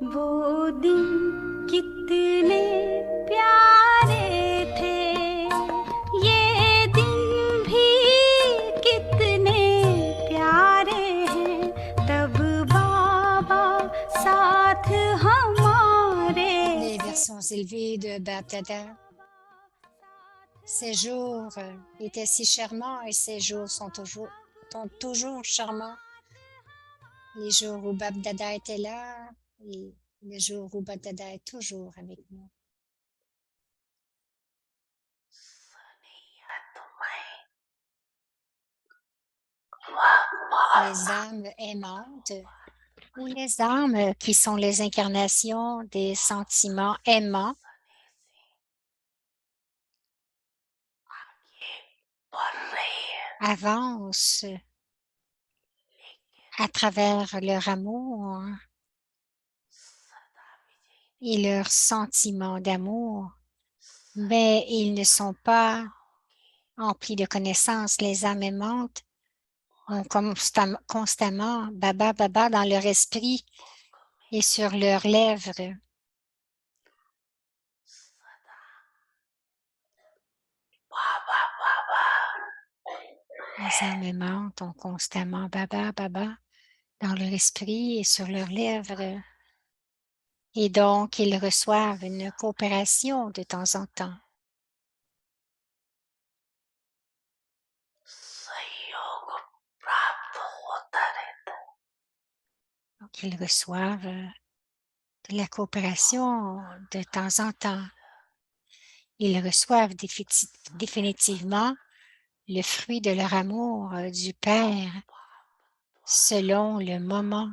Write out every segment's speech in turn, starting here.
वो दिन कितने प्यारे थे, ये दिन भी कितने प्यारे हैं। तब बाबा साथ हमारे। Les versions élevées de Baptada. Ces jours étaient si charmants et ces jours sont toujours charmants. Les jours où Baptada était là et le jour où Baptada est toujours avec nous. Les âmes aimantes ou les âmes qui sont les incarnations des sentiments aimants avancent à travers leur amour et leurs sentiments d'amour, mais ils ne sont pas emplis de connaissances. Les âmes aimantes ont constamment Baba Baba dans leur esprit et sur leurs lèvres. Les âmes aimantes ont constamment Baba Baba dans leur esprit et sur leurs lèvres. Et donc, ils reçoivent une coopération de temps en temps. Donc, ils reçoivent de la coopération de temps en temps. Ils reçoivent définitivement le fruit de leur amour du Père selon le moment.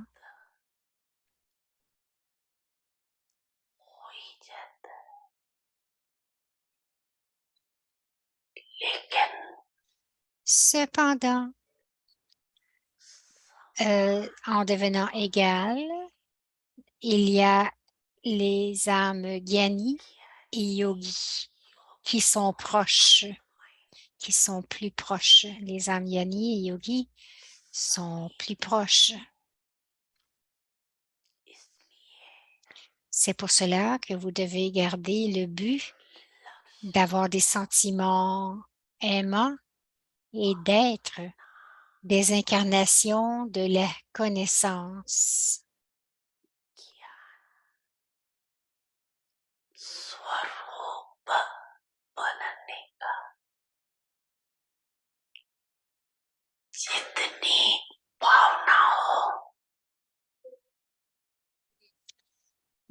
Cependant, en devenant égal, il y a les âmes Gyani et Yogi qui sont proches, qui sont plus proches. Les âmes Gyani et Yogi sont plus proches. C'est pour cela que vous devez garder le but d'avoir des sentiments aimants et d'être des incarnations de la connaissance.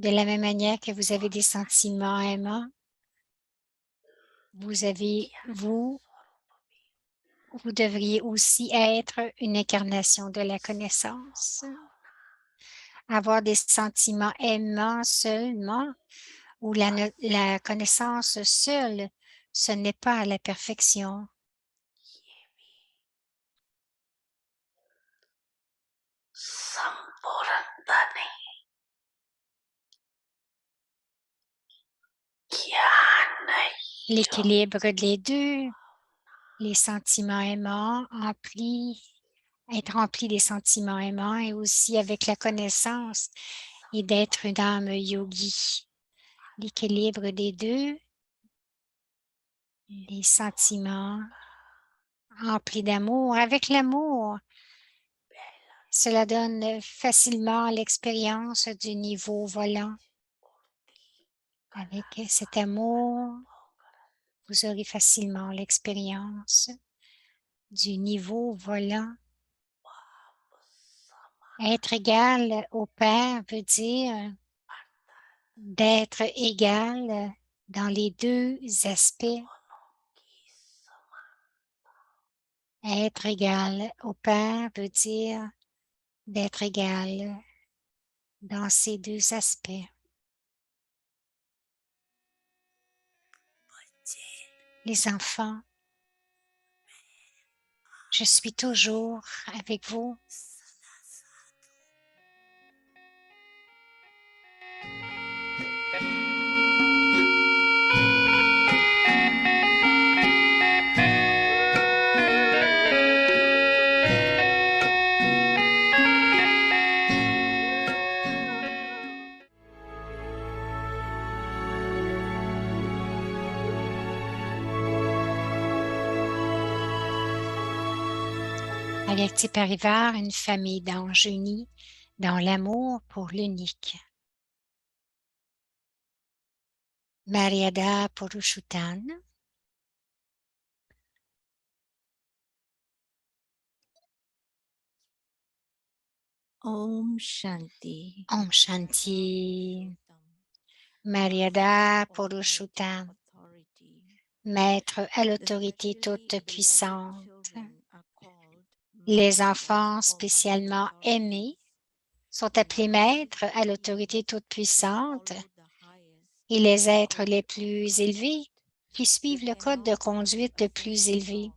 De la même manière que vous avez des sentiments aimants, vous devriez aussi être une incarnation de la connaissance. Avoir des sentiments aimants seulement ou la connaissance seule, ce n'est pas la perfection. L'équilibre des deux, les sentiments aimants, être rempli des sentiments aimants et aussi avec la connaissance et d'être une âme yogi. L'équilibre des deux, les sentiments remplis d'amour. Avec l'amour, cela donne facilement l'expérience du niveau volant. Avec cet amour, vous aurez facilement l'expérience du niveau volant. Être égal au Père veut dire d'être égal dans les deux aspects. Être égal au Père veut dire d'être égal dans ces deux aspects. Les enfants, je suis toujours avec vous. Averti Parivar, une famille d'anges unis dans l'amour pour l'unique. Mariada Purushottam, Om Shanti. Om Shanti, Mariada Purushottam, Maître à l'autorité toute puissante. Les enfants spécialement aimés sont appelés maîtres à l'autorité toute puissante et les êtres les plus élevés qui suivent le code de conduite le plus élevé.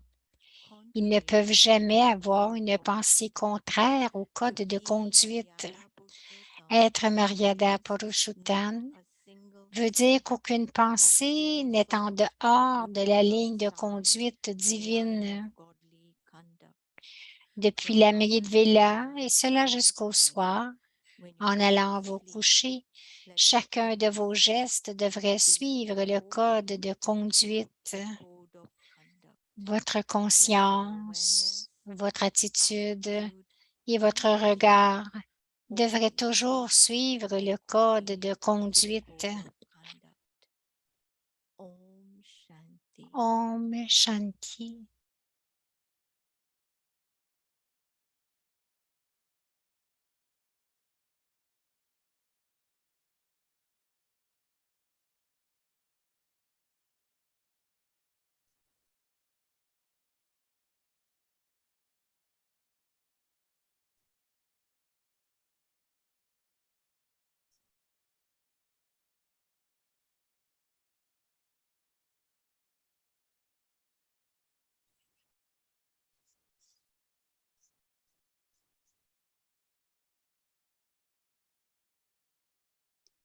Ils ne peuvent jamais avoir une pensée contraire au code de conduite. Être Maryada Purushottam veut dire qu'aucune pensée n'est en dehors de la ligne de conduite divine. Depuis la Vela et cela jusqu'au soir, en allant vous coucher, chacun de vos gestes devrait suivre le code de conduite. Votre conscience, votre attitude et votre regard devraient toujours suivre le code de conduite. Om Shanti.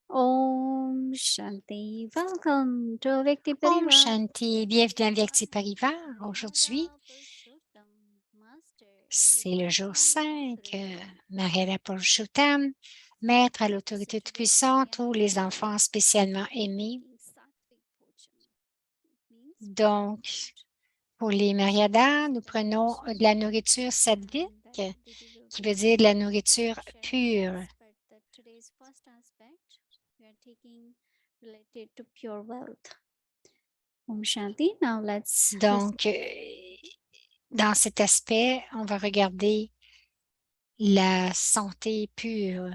Om Shanti. Welcome to Vyakti Om Parivar. Shanti. Bienvenue à Vyakti Parivar. Aujourd'hui, c'est le jour 5. Mariada Purushottam, maître à l'autorité toute-puissante ou les enfants spécialement aimés. Donc, pour les Mariadas, nous prenons de la nourriture sattvique, qui veut dire de la nourriture pure. Om Shanti. Now let's Donc, dans cet aspect, on va regarder la santé pure.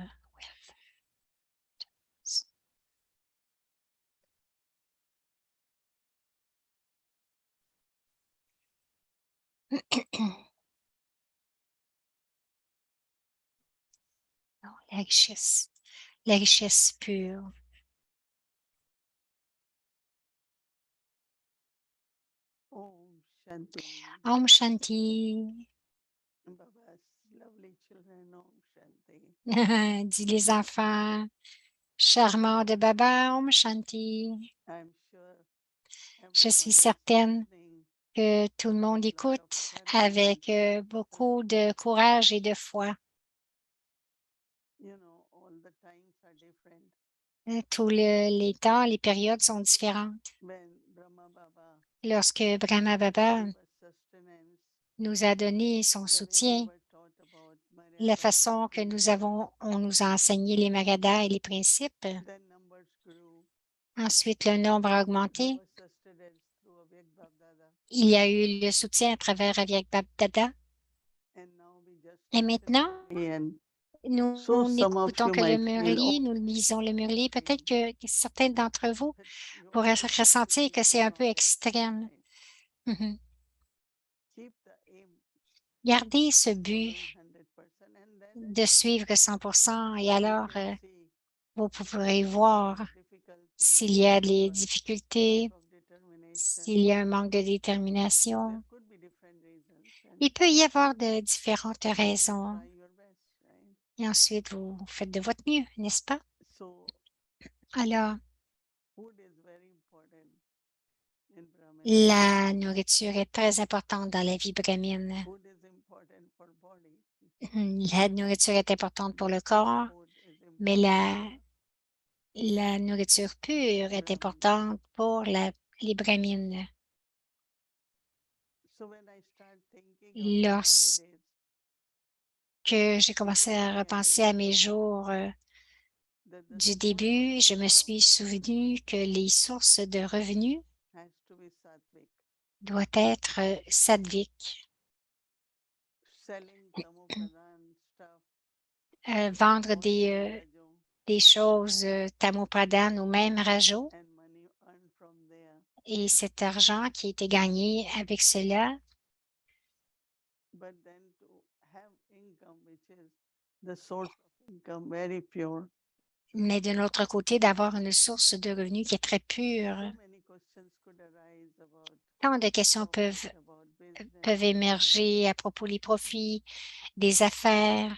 Non, la richesse pure. Om Shanti. Om Shanti. Baba's lovely children, Om Shanti. Dit les enfants charmants de Baba, Om Shanti. I'm sure Je suis everyone is certaine listening que tout le monde écoute avec beaucoup de courage et de foi. You know, all the times are different. Tous les temps, les périodes sont différentes. When Brahma Baba Lorsque Brahma Baba gave us sustenance, nous a donné son the way we soutien, were taught about la Maryada, façon que on nous a enseigné les Magadas et les principes, then numbers grew. ensuite le nombre a There augmenté. was sustenance through Avyak Baba, Il y a eu le soutien à travers Avyak Dada. and now we just Et listen maintenant, and nous so some of n'écoutons you que le might feel, Murli, oh, nous lisons le Murli. Peut-être que certains d'entre vous that you pourraient always have to ressentir be que c'est un peu strong. extrême. Mhm. Keep the aim Gardez ce but following 100%, and then de suivre 100% et you alors can see vous pourrez if there voir are difficulties s'il y a des or difficultés, lack of determination. s'il y a un manque de There détermination. could be different reasons, and Il peut y avoir de différentes you raisons. try your best, right? Et ensuite, vous faites de votre mieux, n'est-ce pas? So Alors, food is very important in Brahmin. la nourriture est très importante dans la vie brahmine. Food is important for body. La nourriture est importante pour le corps, Food is mais important la nourriture pure est importante pour les brahmines. So when I start thinking of the Lorsque holidays, que j'ai commencé à repenser à mes jours that the du source of début, je me income suis souvenu que les sources de revenus has to be sattvic. doivent être sattviques. Selling Tamopradhan stuff, Vendre or even Rajo, des choses Tamopradhan ou même Rajo, and money earned from there. et cet argent qui a été gagné avec cela, But then to have income, which is the source of income, very pure. mais d'un autre côté, d'avoir une source de revenus qui est très pure. So many questions could arise about Tant de questions profit, about business, peuvent émerger à propos des profits, des affaires.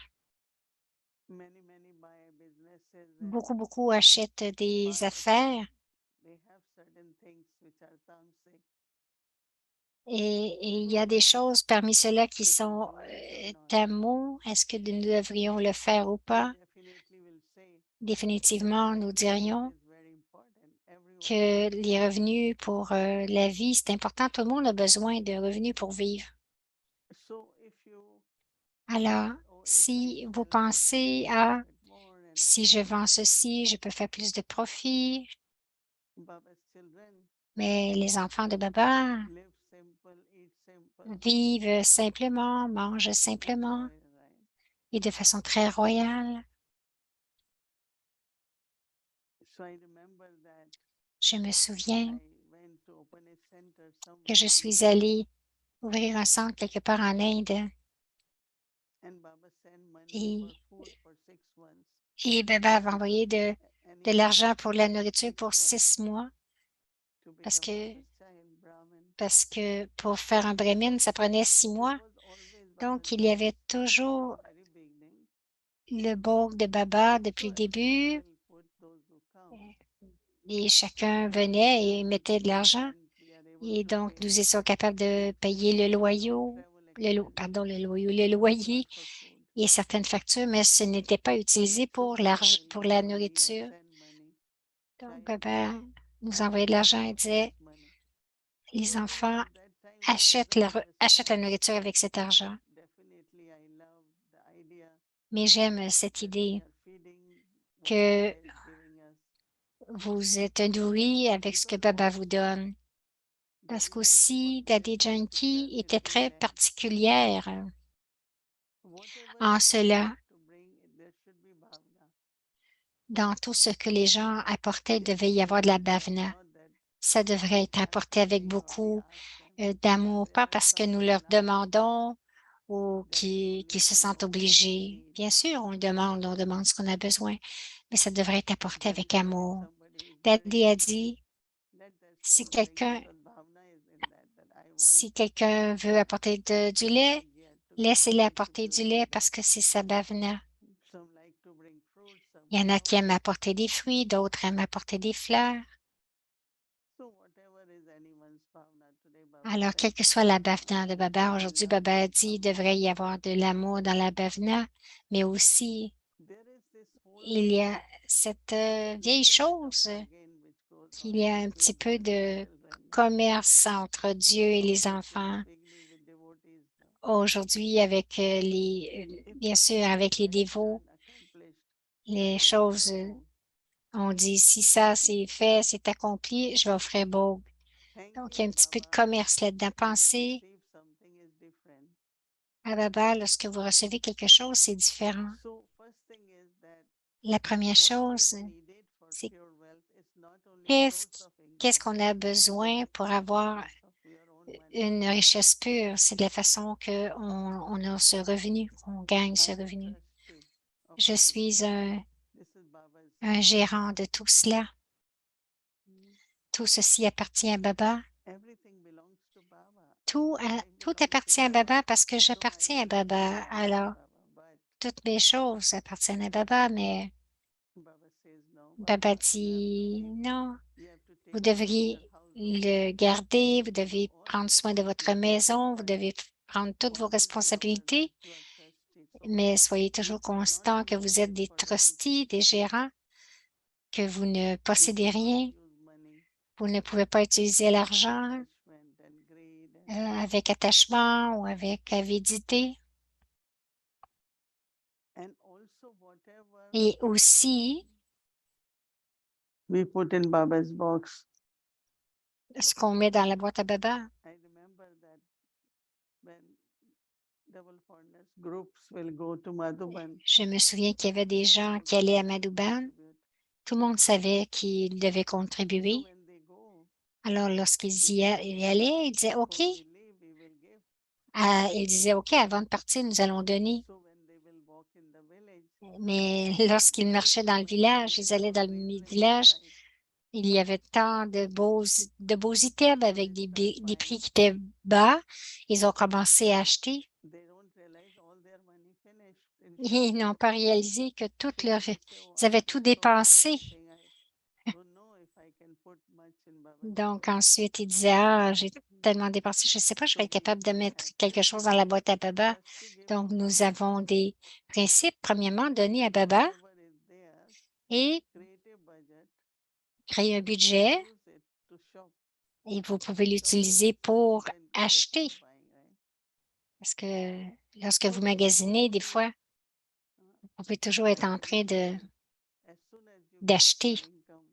many buy businesses Beaucoup achètent des and affaires they have certain things which are tamasic. et il y a des choses parmi ceux-là qui Should we sont do this or not? tamoux. Est-ce que nous devrions le faire ou We pas? definitely will say Définitivement, nous dirions it is very important. Everyone que les revenus pour la vie, c'est important. Tout le monde a besoin de revenus pour vivre. so if you Alors, think, oh, if I si vous sell this, I pensez can à profit more, and si je vends ceci, je peux faire plus de profit, Baba's children mais les enfants de Baba live simple, eat simple, vivent simplement, mangent simplement enjoy, right? et de façon très royale. So I remember that Je me souviens I went to open a center que somewhere je in suis India, allée ouvrir un centre quelque part en Inde and Baba sent money for et, food for 6 months, et Baba avait envoyé and de it took l'argent pour la 6 nourriture pour months 6 mois to parce become que, Baba's child, Brahmin. pour faire un brahmin, ça prenait six There mois. was always Baba's Donc, il y board avait from toujours very beginning. le bord de Baba depuis So le every début uncle put those who come. et chacun So we venait et are mettait de in the l'argent. rent, we are able Et to donc, pay nous étions capables de payer le travel expenses, loyer not for food. et certaines factures, mais ce n'était pas utilisé So pour Baba l'argent, will pour give la money or nourriture. send money. Donc, Child Baba nous have envoyait de food l'argent et from disait, that money. les So you know, enfants at that time we didn't achètent la understand, nourriture avec cet argent. but definitely I love the idea Mais j'aime cette that we idée are feeding what Baba que is giving us. vous êtes nourris avec ce que Because Baba vous also donne. Parce Daddy Yankee was qu'aussi, very Daddy Yankee particular était in très that particulière whatever en people cela. have to bring, there should be bhavna. Dans tout ce que les gens apportaient, il Yes, devait y avoir de la definitely, bhavana. not that Ça we devrait être ask apporté for avec things or we beaucoup ask them. d'amour, There pas are parce que some nous who leur will ask demandons ou that we only qui se bring sentent what we have obligés. need. Bien sûr, on demande ce qu'on a besoin, mais ça devrait être apporté But avec then if amour. somebody is Daddy very, a dit, let that si soul bring quelqu'un because bhavna is in that I want si quelqu'un veut apporter du lait, Bhaji to laissez-le apporter du contribute to lait that. parce que c'est sa bhavana. Some like to bring fruits, some Il y en a qui aiment flowers. apporter des fruits, d'autres aiment apporter des fleurs. So whatever is anyone's bhavna today, Baba Alors, said, quelle que soit la bhavana de Baba, I aujourd'hui, love Baba this a dit, il bhavna. devrait y avoir de l'amour dans la bhavana, mais aussi, There is this whole il y a cette vieille little bit of chose bargain which goes qu'il on y a un petit between peu God and de children. commerce entre Dieu et les Especially enfants. beginning with devotees. Aujourd'hui, avec If bien that sûr, thing is avec les very dévots, done, accomplished, I les will offer choses, Bhog. on dit, si ça c'est fait, c'est accompli, je vais offrir Bog. Donc, il y a Thanking un petit peu de Baba commerce là-dedans. when you Pensez receive something is different. à Baba, lorsque vous recevez quelque chose, c'est différent. So first thing is that La première what is chose, needed for c'est pure wealth is not only qu'est-ce source of qu'est-ce income, qu'on a besoin pour avoir source of your own money. une richesse pure. C'est de la façon qu'on a ce revenu, qu'on gagne I ce am revenu. trustee of Je all this. suis This is Baba's. un gérant de tout cela. Tout ceci appartient à Baba. Everything belongs to Baba. I Tout belong to appartient à Baba. Baba parce que So I j'appartiens à definitely Baba. honor Alors, Baba. But toutes mes choses appartiennent à Baba, mais Baba says no, Baba Baba. You have to dit keep. non, You have to vous take care of your devriez household. le garder, vous devez All prendre soin de votre responsibilities, maison, vous but devez prendre toutes vos always remember that responsabilités, you are trustee. So mais soyez you toujours cannot constant que use vous êtes it des for anything. trustees, des gérants, que vous ne You possédez cannot rien, use money vous ne pouvez pas utiliser with l'argent attachment and greed and avec attachement ou avec avidité. Et aussi, we put in Baba's box. ce qu'on met dans la boîte à baba. I remember that when double furnace groups will go to Madhuban, Je me souviens qu'il y avait des gens qui allaient à Madhuban. Tout le monde savait qu'ils devaient so contribuer. when they go, Alors, lorsqu'ils y allaient, ils disaient OK. before we leave, we will give. Ils disaient OK, avant de partir, nous allons donner. So when they will walk in the village, Mais lorsqu'ils marchaient dans le village, ils allaient dans le village, il y avait tant de beaux items avec des prix qui étaient bas. Ils ont commencé à acheter. they don't realize all their money finished in Ils n'ont shopping. pas réalisé que So they will say, "Oh, ils avaient I tout have so much dépensé. shopping. I don't know if I can put much in Baba's Donc, box." ensuite, ils disaient, ah, j'ai tellement dépensé, je ne sais pas, je vais être capable de mettre quelque chose dans la boîte à baba. First to give Donc, to nous Baba, avons des principes. Premièrement, donner à baba whatever is there, et create a budget, créer un budget. use it to shop. Et vous pouvez Without l'utiliser budget, pour then acheter. keep buying, right? Parce que lorsque vous So magasinez, des when fois, vous pouvez toujours être en train as soon as you get d'acheter. your income,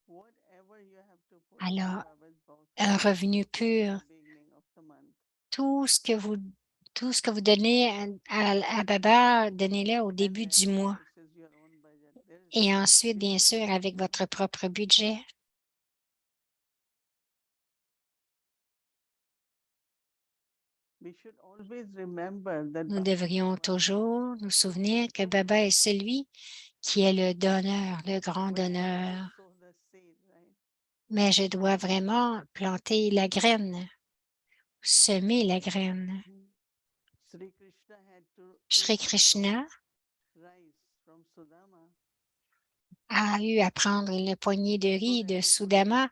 whatever you have to put in Alors, Baba's box, un revenu put in pur, the beginning of the month. tout ce que vous donnez à Baba, donnez-le au And début then du mois. this is your own budget. There is Et no ensuite, bien sûr, difference. avec votre propre budget. We should always remember that Nous Baba devrions is one toujours nous souvenir que Baba est celui qui est le donneur, le grand but I have to donneur. sow the seed, right? Mais je dois vraiment planter la graine, semer la graine. Sri Krishna had to Shri eat Krishna rice from Sudama a eu à prendre une poignée de so riz that de he could Sudama give.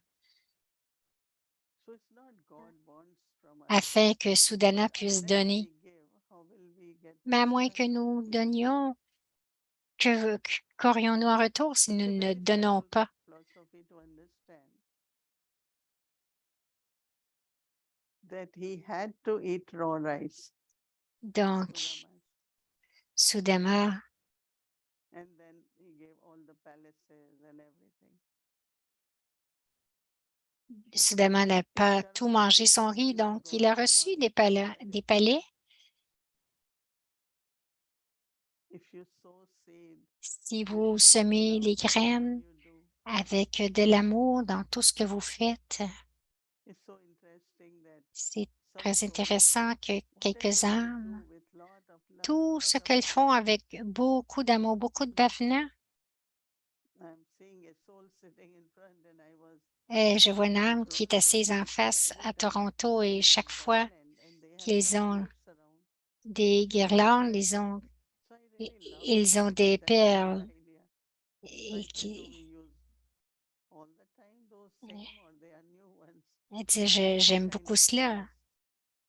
So it's not God wants from us. afin que Sudana But puisse unless donner. we give, how will we get Mais à moins return? que nous donnions, qu'aurions-nous en retour si It's nous a ne very donnons simple pas? philosophy to understand that he had to eat raw rice. Donc, Sudamas. Sudama, And then he gave all the palaces and everything. Sudama n'a pas tout Karma mangé gives son you riz, if donc God il a will reçu not des provide it. palais. If you sow seed, Si you vous should semez love les whatever graines you do. avec de l'amour dans tout ce que vous faites, It's so interesting that c'est some très souls, intéressant que whatever quelques they âmes, do with lot of love, tout lot ce of qu'elles font love. avec beaucoup d'amour, beaucoup de bavement. I'm seeing a soul sitting in front and I was Je vois une in âme qui est Toronto assise en and face every à time Toronto et they chaque have fois garland and they have qu'ils some ont gifts around. des guirlandes, So I really love ils ont des that kind of perles. idea. So Et I said, do we use all the time those same or they are new ones? elle dit, What j'aime kind beaucoup of cela. flowers?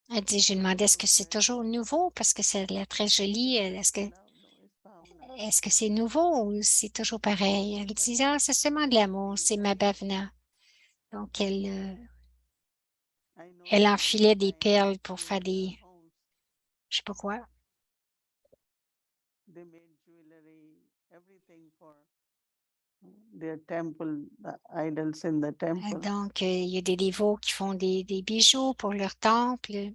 Elle dit, j'ai demandé, est-ce que Looks c'est very toujours nice. nouveau? Parce que ça a l'air très joli. Love, no, it's Bhavna. Est-ce que c'est nouveau ou c'est toujours pareil? Elle dit, ah, c'est seulement de l'amour, c'est ma bavna. Donc, I know elle that at the enfilait des time perles pour in faire their des, homes, je sais pas quoi. they made jewelry, everything for their temple, the idols in the temple. Donc, il y a des dévots qui font des bijoux pour leur temple.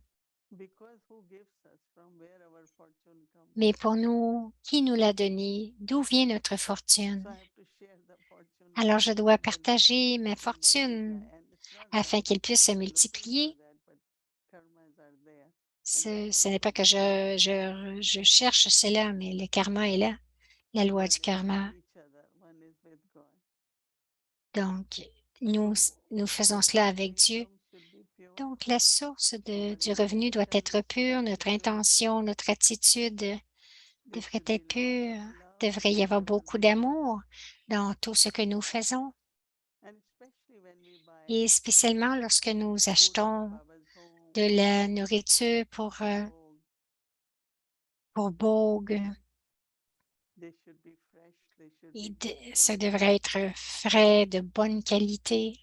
Because who gives us from where our fortune comes? Mais pour nous, qui nous l'a donné? D'où vient notre So fortune? I have to share the fortune with Alors, je them dois so that partager ma it will multiply. fortune And it's not afin that qu'elle puisse se I'm looking for multiplier. that, but karmas are there. And they Ce n'est also pas que je cherche cela, mais le karma est là, la loi one du is with karma. each other, one is with God. Donc, nous faisons Source cela of avec Dieu. income should be pure. Donc, la source Our du revenu doit intention, être pure, notre attitude, intention, notre attitude there devrait should be être pure. lot of love, Devrait y avoir whatever beaucoup we do. d'amour dans tout ce que nous faisons. And especially when we buy Et spécialement lorsque nous food for achetons Baba's home, de la nourriture bhog, pour Bogue, they should be fresh, they should et be good ça quality. devrait être frais, de bonne qualité.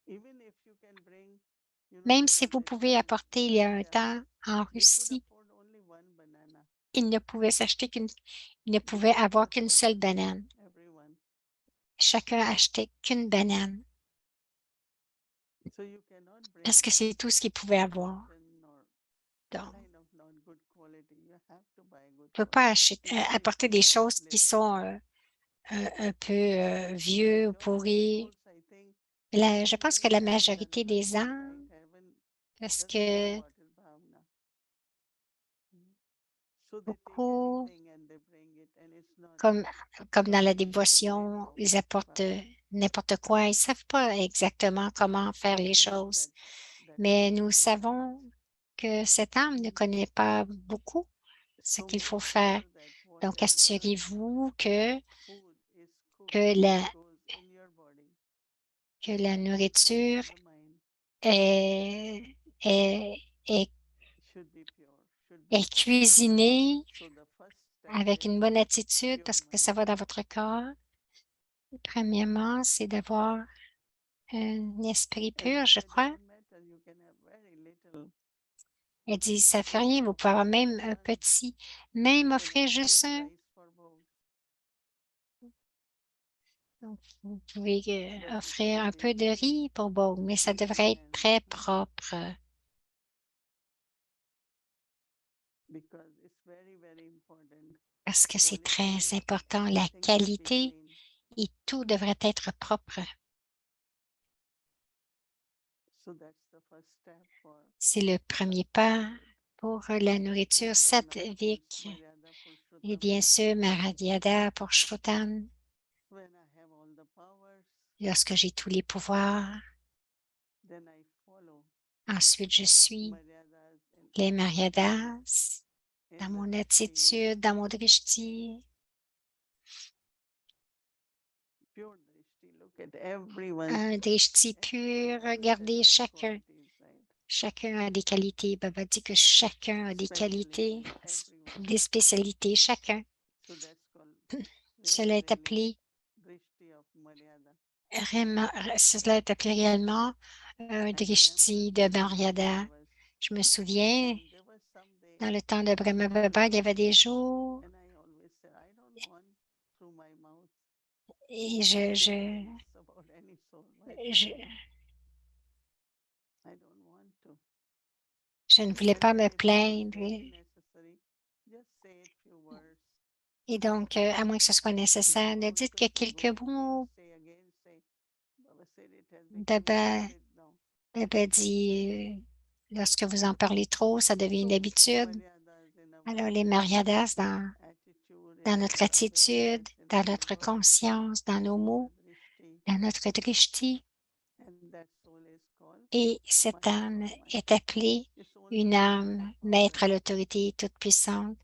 Even if you can bring, Même there si was vous a pouvez time apporter, in il y a un India, temps en we could Russie, afford only one banana. il ne pouvait il ne pouvait avoir qu'une seule banane. everyone. Chacun achetait qu'une banane So you cannot parce bring que c'est tout ce qu'il pouvait avoir. rotten or Donc, kind of not good quality. You have to buy good on ne peut quality. pas apporter des choses qui Little. sont un peu vieux ou pourries. I think Je pense que la majorité des gens, haven't parce doesn't know que what is bhavna. So they take beaucoup, anything and they bring it and it's not comme, comme dans la properly dévotion, integrated. ils apportent n'importe quoi. Ils ne savent pas exactement comment faire les choses. Mais nous savons que cette âme ne connaît pas beaucoup ce qu'il faut faire. Donc, assurez-vous que la, que la nourriture est, est, est, est cuisinée avec une bonne attitude parce que ça va dans votre corps. Premièrement, c'est d'avoir un esprit pur, je crois. Elle dit, ça fait rien, vous pouvez avoir même un petit, même offrir juste un. Donc, vous pouvez offrir un peu de riz pour Bogue, mais ça devrait être très propre parce que c'est très important, la qualité et tout devrait être propre. C'est le premier pas pour la nourriture sattvique et bien sûr Mahadyada pour Shrutan. Lorsque j'ai tous les pouvoirs, ensuite je suis les Maryadas dans mon attitude, dans mon drishti. Un drishti pur, regardez chacun. Chacun a des qualités. Baba dit que chacun a des qualités, des spécialités, chacun. Cela est appelé cela est appelé réellement un drishti de Maryada. Je me souviens, dans le temps de Brahma Baba, il y avait des jours et je ne voulais pas me plaindre. Et donc, à moins que ce soit nécessaire, ne dites que quelques mots. Baba dit, lorsque vous en parlez trop, ça devient une habitude. Alors, les Maryadas dans notre attitude, dans notre conscience, dans nos mots, dans notre drishti. Et cette âme est appelée une âme maître à l'autorité toute puissante.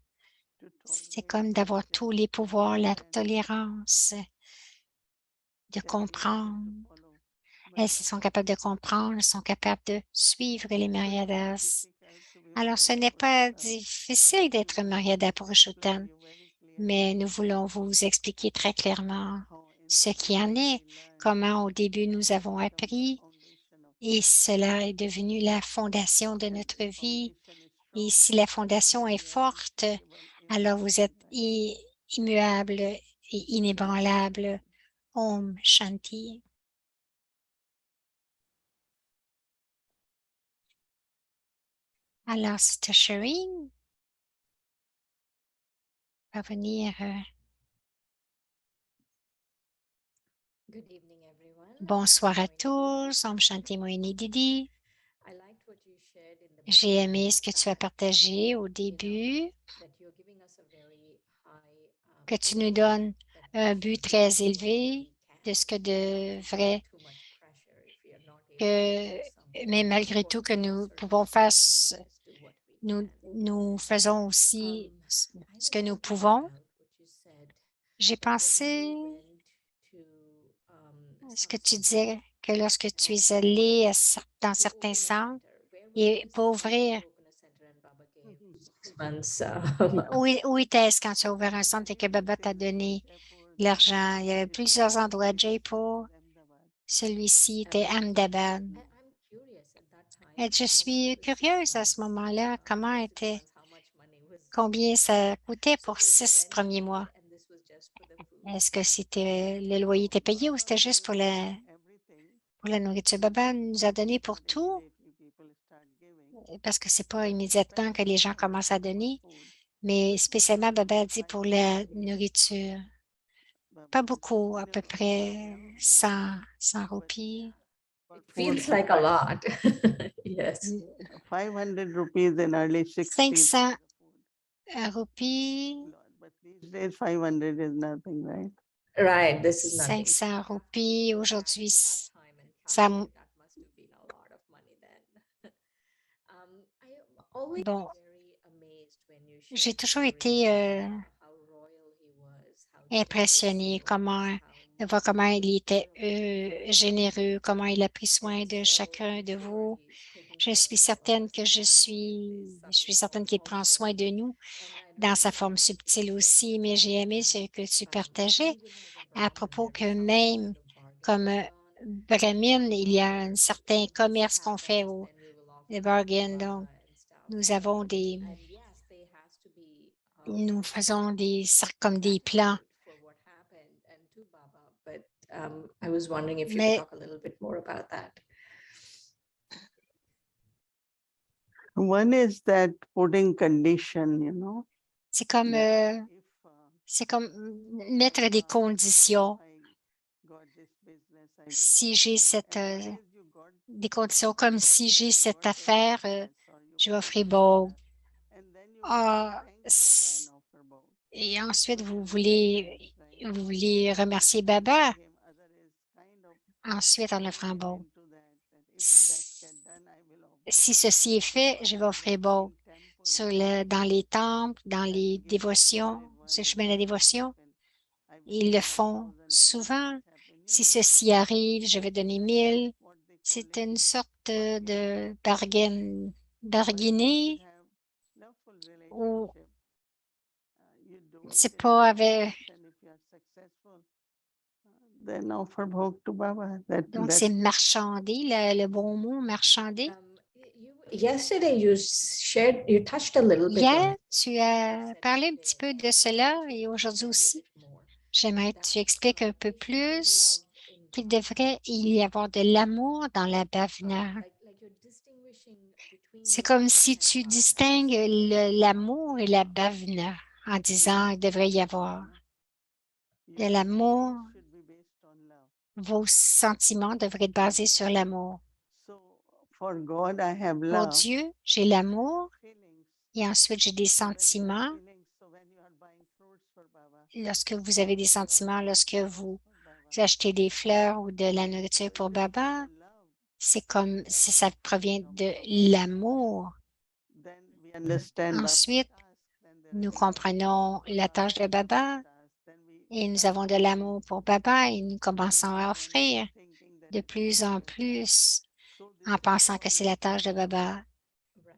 C'est comme d'avoir tous les pouvoirs, la tolérance, de comprendre. Elles sont capables de comprendre, elles sont capables de suivre les Maryadas. Alors, ce n'est pas difficile d'être Maryada Purushottam, mais nous voulons vous expliquer très clairement ce qui en est, comment au début nous avons appris, et cela est devenu la fondation de notre vie. Et si la fondation est forte, alors vous êtes immuable et inébranlable. Om Shanti. Alors, Sister Shireen va venir. Bonsoir à tous. Om Shanti Mohini Didi. J'ai aimé ce que tu as partagé au début, que tu nous donnes un but très élevé de ce que devrait, mais malgré tout que nous pouvons faire, nous faisons aussi ce que nous pouvons. J'ai pensé à ce que tu disais, que lorsque tu es allé dans certains centres et pour ouvrir, où était-ce quand tu as ouvert un centre et que Baba t'a donné l'argent? Il y avait plusieurs endroits à Jaipur. Celui-ci était Ahmedabad. Et je suis curieuse à ce moment-là, comment Combien ça coûtait pour 6 premiers mois? Est-ce que c'était le loyer était payé ou c'était juste pour la nourriture? Baba nous a donné pour tout parce que c'est pas immédiatement que les gens commencent à donner, mais spécialement Baba a dit pour la nourriture. Pas beaucoup, à peu près 100 roupies. It feels like a lot. Yes. 500 rupees in early 60s. 500 roupies, But these days 500 is nothing, right? Right. This is nothing. 500 roupies. Aujourd'hui, That time in ça, Thailand, that must have been a lot of money then. I am always bon, very amazed when you j'ai share toujours stories été about how royal he was, how impressionnée de voir comment il était généreux, comment il a pris soin de chacun de vous. Je suis certaine qu'il prend soin de nous dans sa forme subtile aussi, mais j'ai aimé ce que tu partageais à propos que même comme Brahmin, il y a un certain commerce qu'on fait au bargain. Donc, nous avons nous faisons comme des plans. I was wondering if you could Mais talk a little bit more about that. One is that putting condition, you know. c'est comme that if, c'est comme mettre des conditions. I got this business, I will Si j'ai offer you. cette And what is you got des conditions comme si j'ai cette what affaire, business or you je vais got offrir this Bob. business, and then you Ah, thank Baba and offer Bob. et ensuite, So vous there's voulez, difference, right? vous voulez One remercier is to Baba, thank him, other is kind of ensuite en offrant get Bob. into that if that get done, I will offer Si Bob. ceci est fait, je So vais I offrir have Bob. seen temple Dans les temples, dans that les give one dévotions, side, ce one chemin de la if this dévotion, happen, I will ils le give font 1,000 and if souvent. this happen, you Si know, this ceci arrive, je vais donner 1000. what they call C'est it une sorte bargaining. de bargain, But you bargainer should have loveful ou relationship. You do it c'est in pas kindness, avec, and if you are successful, then offer Bhog to Baba. donc c'est marchander, le bon mot, marchander. Yesterday you touched a little bit on Hier, it. tu as parlé un petit peu de cela et aujourd'hui aussi. J'aimerais que tu expliques un peu plus qu'il devrait y avoir de l'amour dans la bhavana. C'est comme si tu distingues l'amour et la bhavana en disant qu'il devrait y avoir de Your l'amour. feelings should be based on love. Vos sentiments devraient être basés sur l'amour. So for God, I have Pour love. Dieu, j'ai l'amour Feelings. et ensuite j'ai des So when you have sentiments. feelings, so when you are buying fruits for Baba, Lorsque vous avez des sentiments, lorsque vous for Baba, achetez des fleurs ou de la nourriture pour Baba, love, c'est comme si ça provient de l'amour. then we understand Baba's Ensuite, task, then there nous is love comprenons for la Baba, tâche de Baba task, then we et nous start avons de l'amour pour Baba et nous commençons à and offrir thinking that de it is plus en Baba's task. plus So this en is pensant que called c'est la tâche de Baba.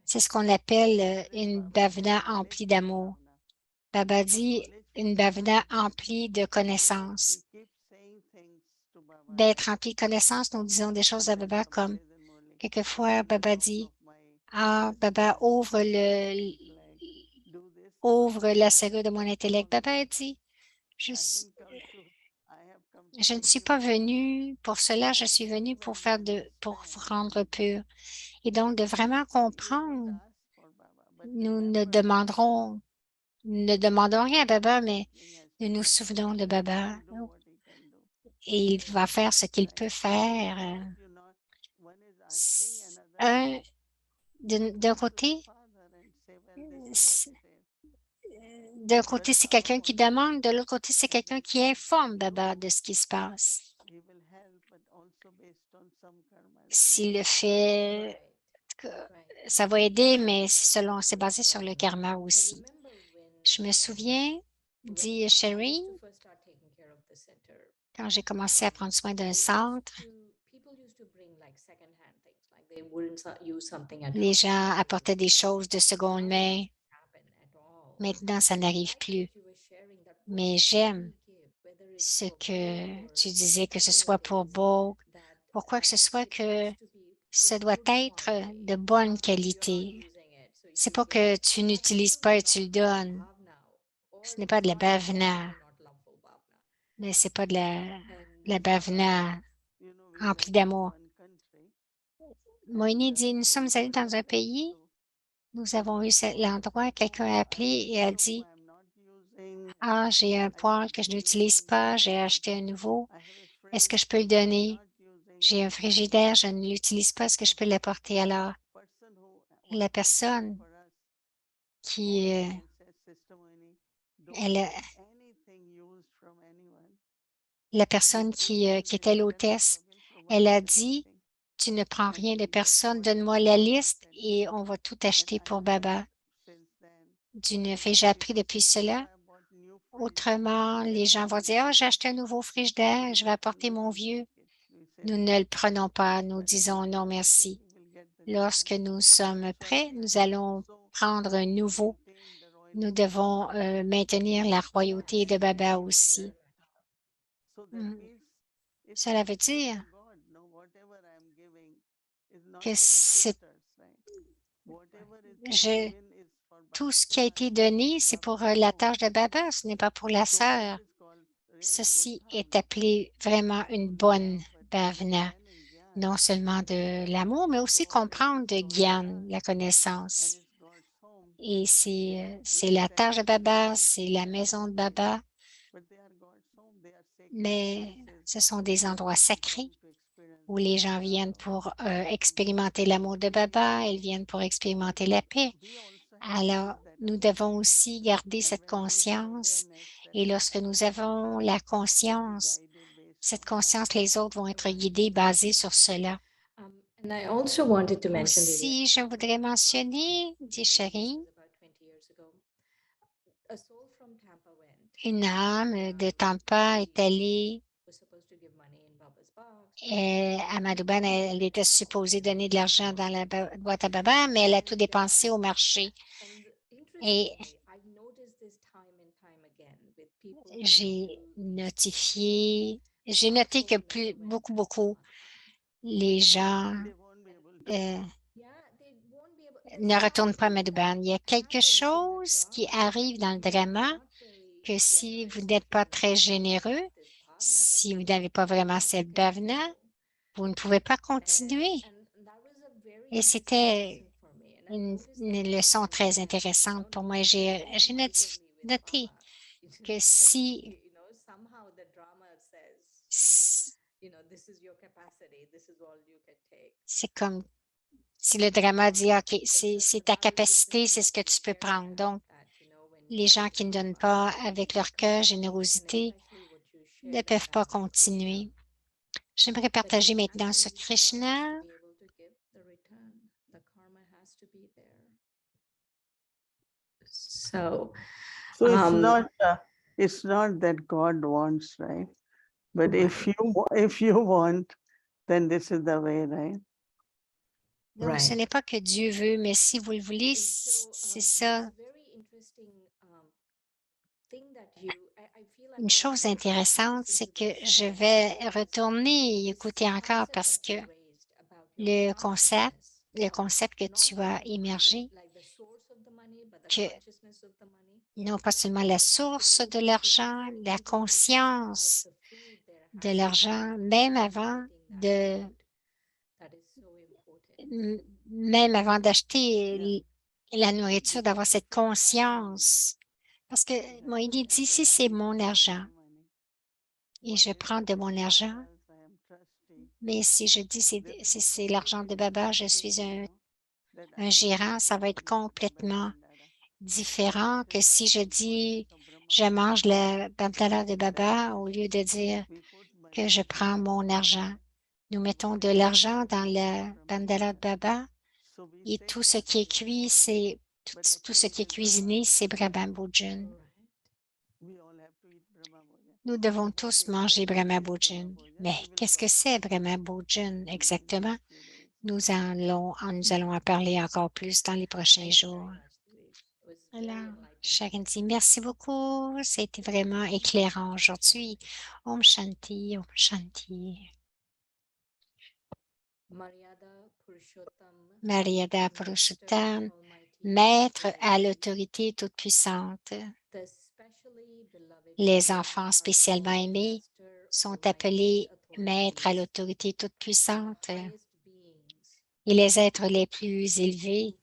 C'est ce qu'on appelle une bhavana emplie d'amour. Baba dit une bhavana emplie de connaissances. we keep saying things to Baba. D'être empli de connaissances, nous disons des choses à Baba comme quelquefois Baba dit, ah, Baba ouvre ouvre la serrure de mon intellect. Baba dit, je ne suis pas venu pour cela, je suis venu pour pour vous rendre pur. Et donc, de vraiment comprendre, nous ne demandons rien à Baba, mais nous nous souvenons de Baba. Et il va faire ce qu'il peut faire. D'un côté, c'est quelqu'un qui demande, de l'autre côté, c'est quelqu'un qui informe Baba de ce qui se passe. S'il le fait, ça va aider, mais c'est basé sur le karma aussi. Je me souviens, dit Sherry, quand j'ai commencé à prendre soin d'un centre, les gens apportaient des choses de seconde main. Maintenant, ça n'arrive plus. Mais j'aime ce que tu disais, que ce soit pour Bob, pourquoi que ce soit que ce doit être de bonne qualité. C'est pas que tu n'utilises pas et tu le donnes. Ce n'est pas de la bhavana, mais c'est pas de la bhavana You know, we remplie went to d'amour. one country Moïni and dit, nous sommes allés dans un pays, nous avons eu l'endroit, quelqu'un a appelé et a dit, I'm not using, ah, j'ai un poêle que je n'utilise pas, j'ai acheté un nouveau, I have a est-ce fridge que je peux le donner? not using. J'ai un frigidaire, je ne l'utilise pas, est-ce que je peux l'apporter? Alors, Person who la personne for us, qui, says, Sister Moini, elle, a- anything used from anyone. la personne qui était l'hôtesse, elle a dit, tu ne prends rien de personne, donne-moi la liste et on va tout acheter pour Baba. D'une fait, j'ai appris depuis cela. Autrement, les gens vont dire, ah, j'ai acheté un nouveau frigidaire, je vais apporter mon vieux. Nous ne le prenons pas, nous disons non merci. Lorsque nous sommes prêts, nous allons prendre un nouveau. Nous devons maintenir la royauté de Baba aussi. Cela veut dire que tout ce qui a été donné, c'est pour la tâche de Baba, ce n'est pas pour la sœur. Ceci est appelé vraiment une bonne bhavana, non seulement de l'amour, mais aussi comprendre de Gyan, la connaissance. Et c'est la tâche de Baba, c'est la maison de Baba, mais ce sont des endroits sacrés où les gens viennent pour expérimenter l'amour de Baba, ils viennent pour expérimenter la paix. Alors, nous devons aussi garder cette conscience et lorsque nous avons la conscience, cette conscience, les autres vont être guidés basés sur cela. And I also wanted to mention, Aussi, je voudrais mentionner, dit Cherie, a soul from Tampa went. une âme de Tampa est allée Was supposed to give money in Baba's box. à Madhuban. Elle était supposée donner de l'argent dans la boîte à Baba, mais elle a tout dépensé au marché. Et I've noticed this time and time again with people j'ai noté que beaucoup, les gens ne retournent pas à Madhuban. Il y a quelque chose qui arrive dans le drama que si vous n'êtes pas très généreux, si vous n'avez pas vraiment cette bhavana, vous ne pouvez pas continuer. Et c'était une leçon très intéressante pour moi. J'ai noté que si c'est comme si le drama dit, OK, c'est ta capacité, c'est ce que tu peux prendre. Donc, les gens qui ne donnent pas avec leur cœur, générosité, ne peuvent pas continuer. J'aimerais partager maintenant sur Krishna. So it's not that God wants, right? But if you want, then this is the way, right? Donc, ce n'est pas que Dieu veut, mais si vous le voulez, c'est ça. Une chose intéressante, c'est que je vais retourner et écouter encore parce que le concept que tu as émergé, que non pas seulement la source de l'argent, la conscience de l'argent, même avant d'acheter la nourriture, d'avoir cette conscience. Parce que Moïni dit, si c'est mon argent et je prends de mon argent, mais si je dis c'est l'argent de Baba, je suis un gérant, ça va être complètement différent que si je dis je mange la bandana de Baba au lieu de dire que je prends mon argent. Nous mettons de l'argent dans la bandana de Baba et tout ce qui est cuit, tout ce qui est cuisiné, c'est Brahma Bhojan. Nous devons tous manger Brahma Bhojan. Mais qu'est-ce que c'est Brahma Bhojan exactement? Nous allons en parler encore plus dans les prochains jours. Alors, Sharon dit, merci beaucoup. C'était vraiment éclairant aujourd'hui. Om Shanti, Om Shanti. Maryada Purushottam, Maître à l'autorité toute-puissante. Les enfants spécialement aimés sont appelés maîtres à l'autorité toute-puissante et les êtres les plus élevés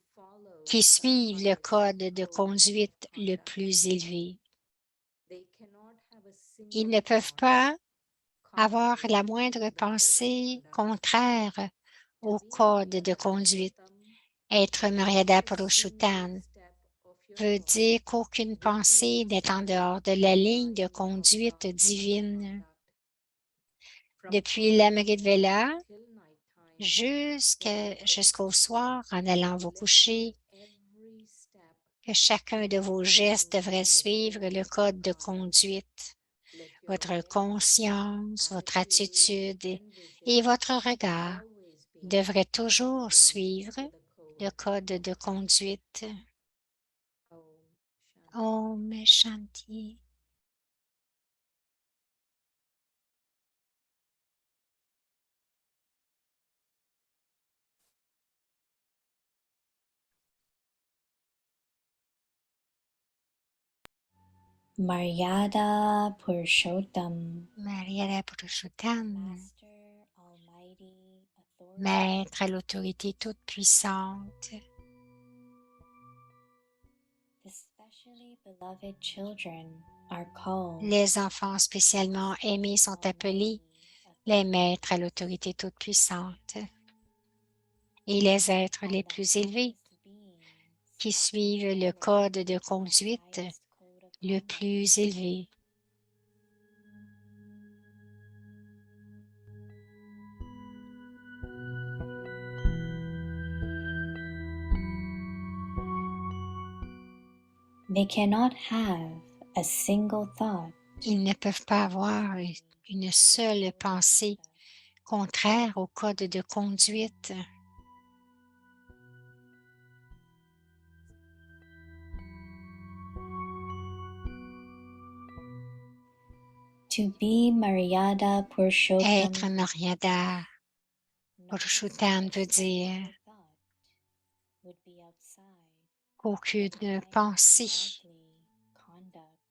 qui suivent le code de conduite le plus élevé. Ils ne peuvent pas avoir la moindre pensée contraire au code de conduite. Être Maryada Purushottam veut dire qu'aucune pensée n'est en dehors de la ligne de conduite divine. Depuis l'Amrit Vela jusqu'au soir, en allant vous coucher, que chacun de vos gestes devrait suivre le code de conduite. Votre conscience, votre attitude et votre regard devraient toujours suivre le code de conduite. Om Shanti. Maryada Purushottam, Maryada Purushottam, Master Almighty Authority, Maître à l'autorité toute puissante. the specially beloved children are called Les enfants spécialement aimés sont appelés les maîtres à l'autorité toute puissante et les êtres les plus élevés qui suivent le code de conduite le plus élevé. They cannot have a single thought Ils ne peuvent pas avoir une seule pensée contraire au code de conduite. to be Maryada Purushottam. Être Maryada Purushottam veut dire qu'aucune pensée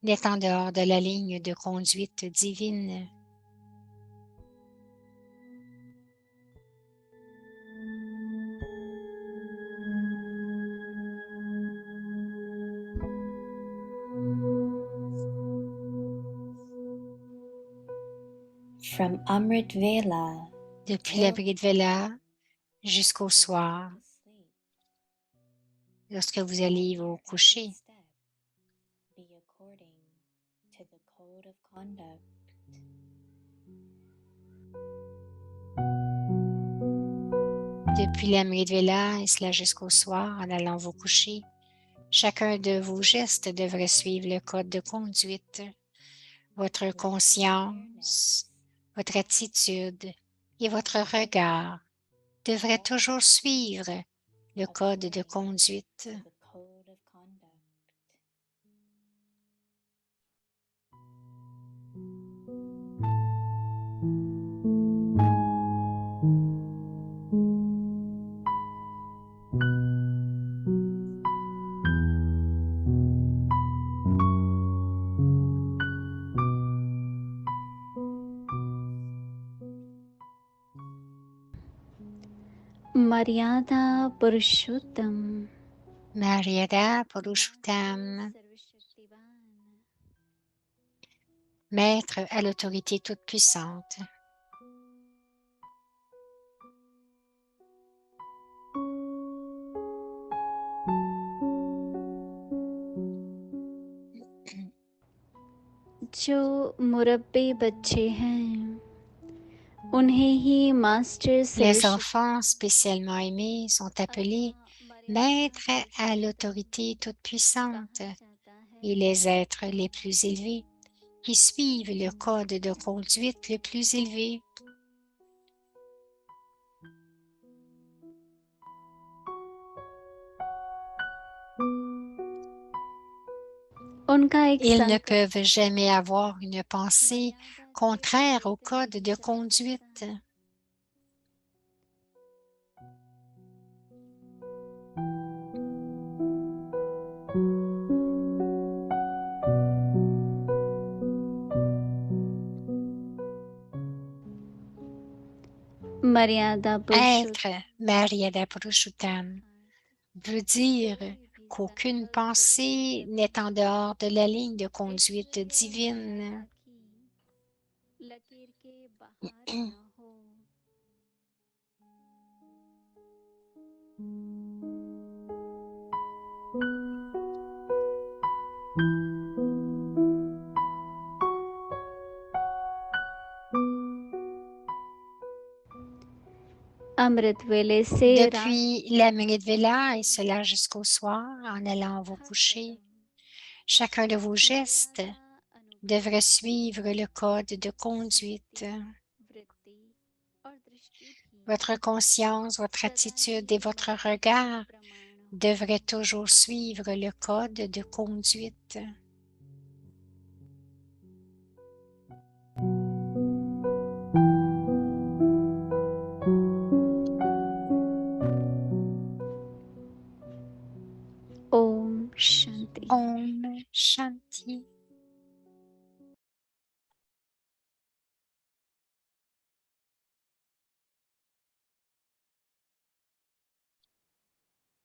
n'est en dehors de la ligne de conduite divine. From Amrit Vela Depuis l'Amrit Vela jusqu'au soir, lorsque vous allez vous coucher. be according to the code of conduct. Depuis l'Amrit Vela et cela jusqu'au soir, en allant vous coucher, chacun de vos gestes devrait suivre le code de conduite. Votre conscience, votre attitude et votre regard devraient toujours suivre le code de conduite. The code of conduct. Maryada Purushottam. Maryada Purushottam, Maître à l'autorité toute puissante. जो मुरब्बे बच्चे हैं उन्हें ही master Les enfants spécialement aimés sont appelés maîtres à l'autorité toute puissante et les êtres les plus élevés qui suivent le code de conduite le plus élevé. Ils ne peuvent jamais avoir une pensée contraire au code de conduite. Maryada Purushottam Être Maryada Purushottam veut dire qu'aucune pensée n'est en dehors de la ligne de conduite divine. लकीर के बाहर न हो अमृत वेले से Depuis la minute Vela et cela jusqu'au soir, en allant vous coucher, chacun de vos gestes devrait suivre le code de conduite. वृत्ति और दृष्टि भी Votre conscience, votre attitude et votre regard devraient toujours suivre le code de conduite. Om Shanti Om Shanti.